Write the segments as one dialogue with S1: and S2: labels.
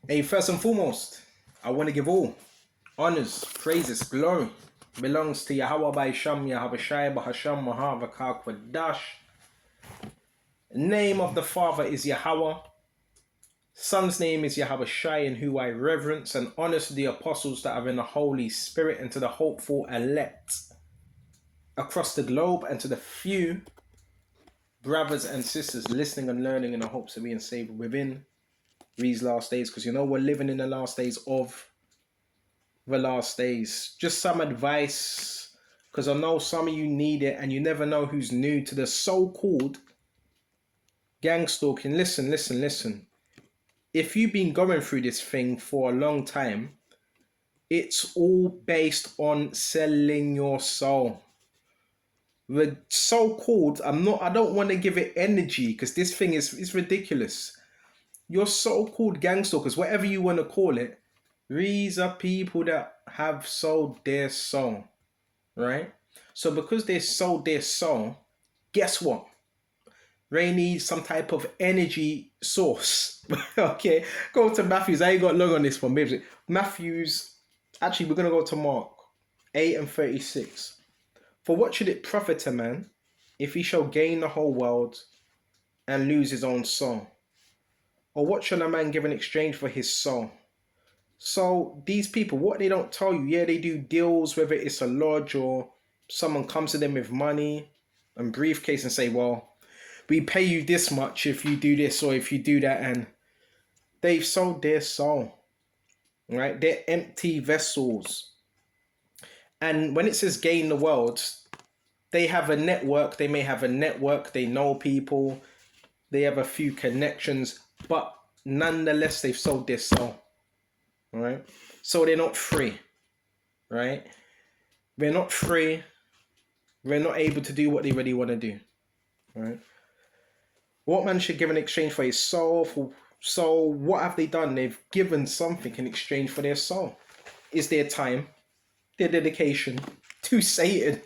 S1: Hey, first and foremost, I want to give all honors, praises, glory belongs to Yahweh by Sham, Yahweh Shai, Bahasham, Mahavakar, Kwadash. Name of the Father is Yahweh. Son's name is Yahweh Shai, in who I reverence and honor to the apostles that are in the Holy Spirit and to the hopeful elect across the globe and to the few brothers and sisters listening and learning in the hopes of being saved within these last days. Because we're living in the last days of the last days. Just some advice, because I know some of you need it and you never know who's new to the so-called gang stalking. Listen. If you've been going through this thing for a long time, it's all based on selling your soul. The so-called, I don't want to give it energy because this thing is ridiculous. Your so-called gang stalkers, whatever you want to call it, these are people that have sold their soul, right? So because they sold their soul, guess what? They need some type of energy source. Okay, go to Matthews. I ain't got long on this one, baby. Matthews, actually, we're going to go to Mark 8 and 36. For what should it profit a man if he shall gain the whole world and lose his own soul? Or what shall a man give in exchange for his soul? So these people, what they don't tell you, yeah, they do deals, whether it's a lodge or someone comes to them with money and briefcase and say, well, we pay you this much if you do this or if you do that. And they've sold their soul, right? They're empty vessels. And when it says gain the world, they have a network. They may have a network. They know people. They have a few connections. But nonetheless, they've sold their soul. Right? So they're not free. Right? They're not free. They're not able to do what they really want to do. Right? What man should give in exchange for his soul? So what have they done? They've given something in exchange for their soul. Is their time, their dedication to Satan.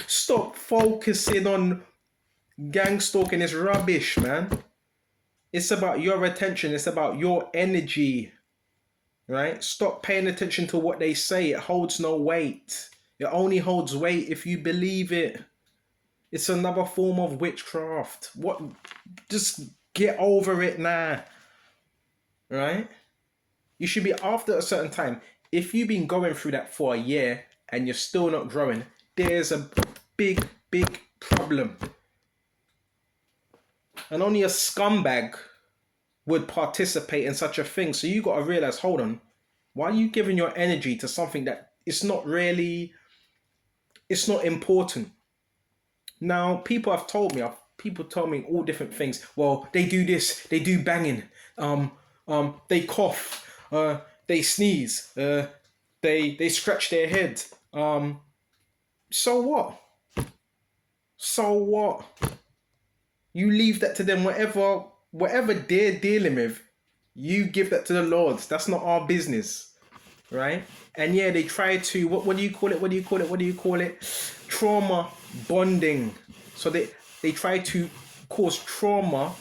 S1: Stop focusing on gang stalking. It's rubbish, man. It's about your attention. It's about your energy, right? Stop paying attention to what they say. It holds no weight. It only holds weight if you believe it. It's another form of witchcraft. What? Just get over it now, right? You should be after a certain time. If you've been going through that for a year and you're still not growing, there's a big problem. And only a scumbag would participate in such a thing. So you got to realize, hold on, why are you giving your energy to something that it's not important? Now, people told me all different things. Well, they do this, they do banging, they cough, they sneeze, they scratch their head. So what? So what? You leave that to them. Whatever they're dealing with, you give that to the Lord. That's not our business, right? And yeah, they try to what do you call it? Trauma bonding. So they try to cause trauma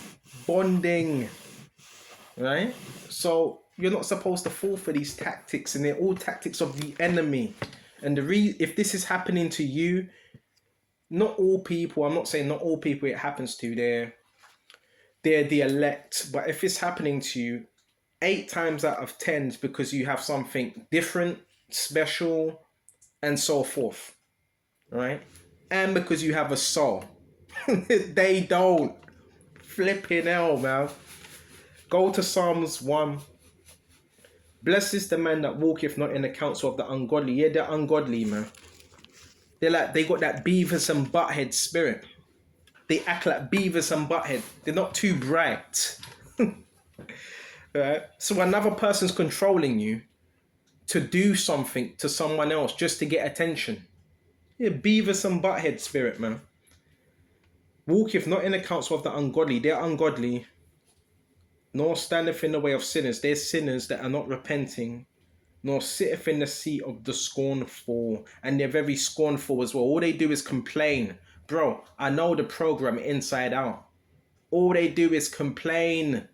S1: bonding, right? So you're not supposed to fall for these tactics, and they're all tactics of the enemy. And if this is happening to you, not all people, I'm not saying not all people it happens to, they're the elect, but if it's happening to you, 8 times out of 10 is because you have something different, special, and so forth, right? And because you have a soul. They don't. Flipping hell, man. Go to Psalms 1. Blessed is the man that walketh not in the counsel of the ungodly. Yeah, they're ungodly, man. They got that Beavis and Butthead spirit. They act like Beavis and Butthead. They're not too bright. Right? So another person's controlling you to do something to someone else just to get attention. Yeah, Beavis and Butthead spirit, man. Walketh not in the counsel of the ungodly. They're ungodly. Nor standeth in the way of sinners. They're sinners that are not repenting. Nor sitteth in the seat of the scornful. And they're very scornful as well. All they do is complain. Bro, I know the program inside out. All they do is complain.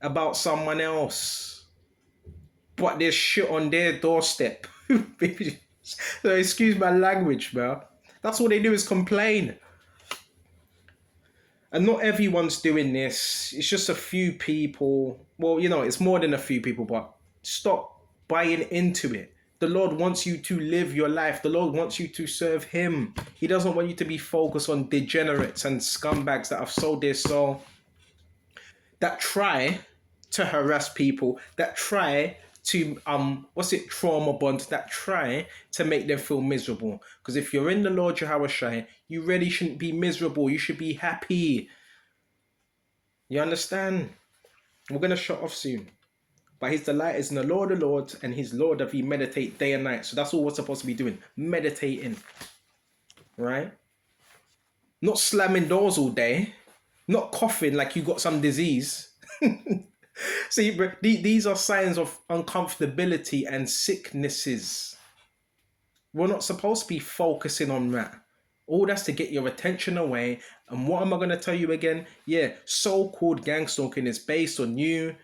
S1: about someone else, but there's shit on their doorstep. So excuse my language, bro. That's all they do is complain. And not everyone's doing this. It's just a few people. Well, it's more than a few people, but stop buying into it. The Lord wants you to live your life. The Lord wants you to serve Him. He doesn't want you to be focused on degenerates and scumbags that have sold their soul, that try to harass people, that try to trauma bond, that try to make them feel miserable. Because if you're in the Lord Yahweh Shai, you really shouldn't be miserable. You should be happy. You understand? We're gonna shut off soon. But his delight is in the Lord of Lords, and his Lord of he meditate day and night. So that's all we're supposed to be doing. Meditating. Right? Not slamming doors all day. Not coughing like you got some disease. See, these are signs of uncomfortability and sicknesses. We're not supposed to be focusing on that. All that's to get your attention away. And what am I going to tell you again? Yeah, so-called gang stalking is based on you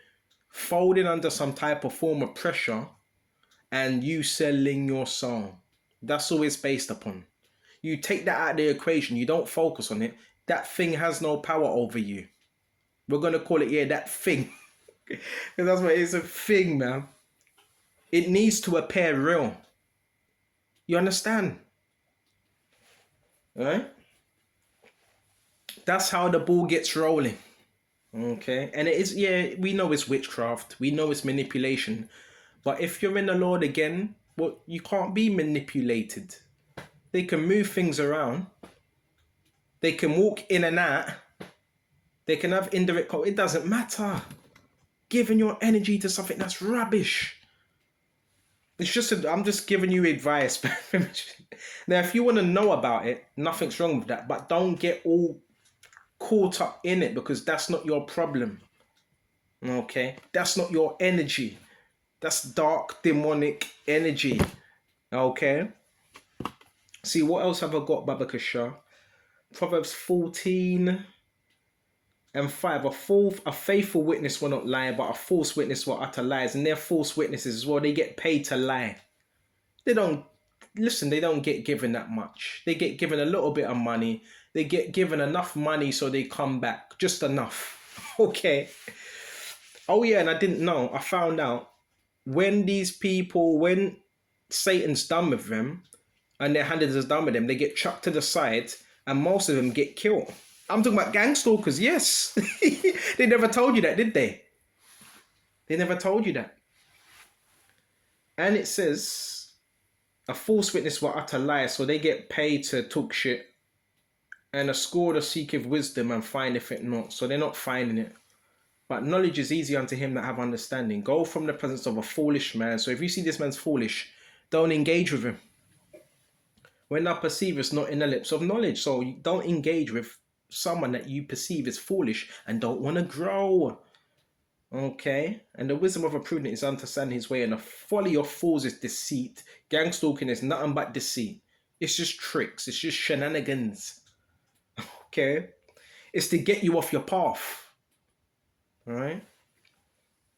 S1: folding under some type of form of pressure and you selling your soul. That's all it's based upon. You take that out of the equation, you don't focus on it, that thing has no power over you. We're going to call it, that thing. Because that's what it is, a thing, man. It needs to appear real. You understand? Right? That's how the ball gets rolling. Okay? And it is, we know it's witchcraft. We know it's manipulation. But if you're in the Lord again, well, you can't be manipulated. They can move things around. They can walk in and out. They can have indirect control. It doesn't matter. Giving your energy to something that's rubbish. It's just, I'm just giving you advice. Now, if you want to know about it, nothing's wrong with that. But don't get all caught up in it, because that's not your problem. Okay? That's not your energy. That's dark, demonic energy. Okay? See, what else have I got, Baba Kasha? Proverbs 14 and 5. A faithful witness will not lie, but a false witness will utter lies. And they're false witnesses as well. They get paid to lie. They don't get given that much. They get given a little bit of money. They get given enough money so they come back. Just enough. Okay. Oh yeah, and I didn't know. I found out when Satan's done with them and their handlers is done with them, they get chucked to the side and most of them get killed. I'm talking about gang stalkers, yes. They never told you that, did they? They never told you that. And it says, a false witness will utter lies, so they get paid to talk shit. And a scholar seeketh wisdom and findeth it not. So they're not finding it. But knowledge is easy unto him that have understanding. Go from the presence of a foolish man. So if you see this man's foolish, don't engage with him. When thou perceivest not in the lips of knowledge. So you don't engage with someone that you perceive is foolish and don't want to grow. Okay? And the wisdom of a prudent is understanding his way, and the folly of fools is deceit. Gang stalking is nothing but deceit. It's just tricks. It's just shenanigans. Okay? It's to get you off your path. Alright?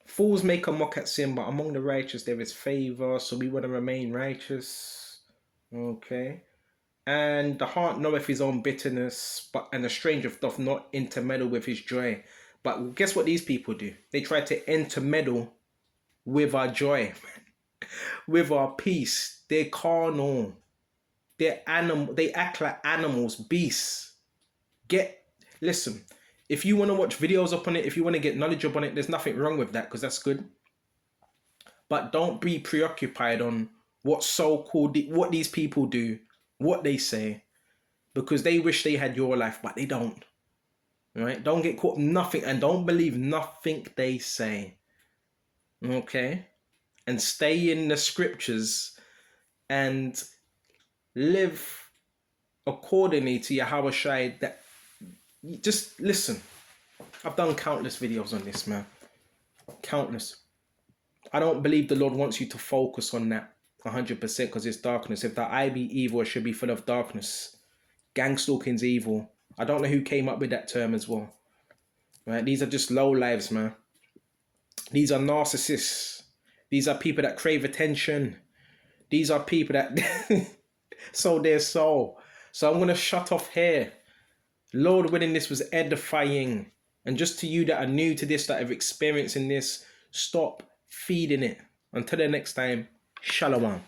S1: Fools make a mock at sin, but among the righteous there is favor. So we want to remain righteous. Okay? And the heart knoweth his own bitterness, and the stranger doth not intermeddle with his joy. But guess what these people do? They try to intermeddle with our joy, with our peace. They're carnal. They're animal. They act like animals, beasts. Listen. If you want to watch videos up on it, if you want to get knowledge up on it, there's nothing wrong with that, because that's good. But don't be preoccupied on what these people do, what they say, because they wish they had your life, but they don't. Right? Don't get caught in nothing, and don't believe nothing they say. Okay? And stay in the scriptures and live accordingly to Yahweh Shai. Just listen. I've done countless videos on this, man. Countless. I don't believe the Lord wants you to focus on that 100% because it's darkness. If the eye be evil, it should be full of darkness. Gang stalking's evil. I don't know who came up with that term as well. Right? These are just low lives, man. These are narcissists. These are people that crave attention. These are people that sold their soul. So I'm going to shut off here. Lord willing, this was edifying. And just to you that are new to this, that are experiencing this, stop feeding it. Until the next time, shalom.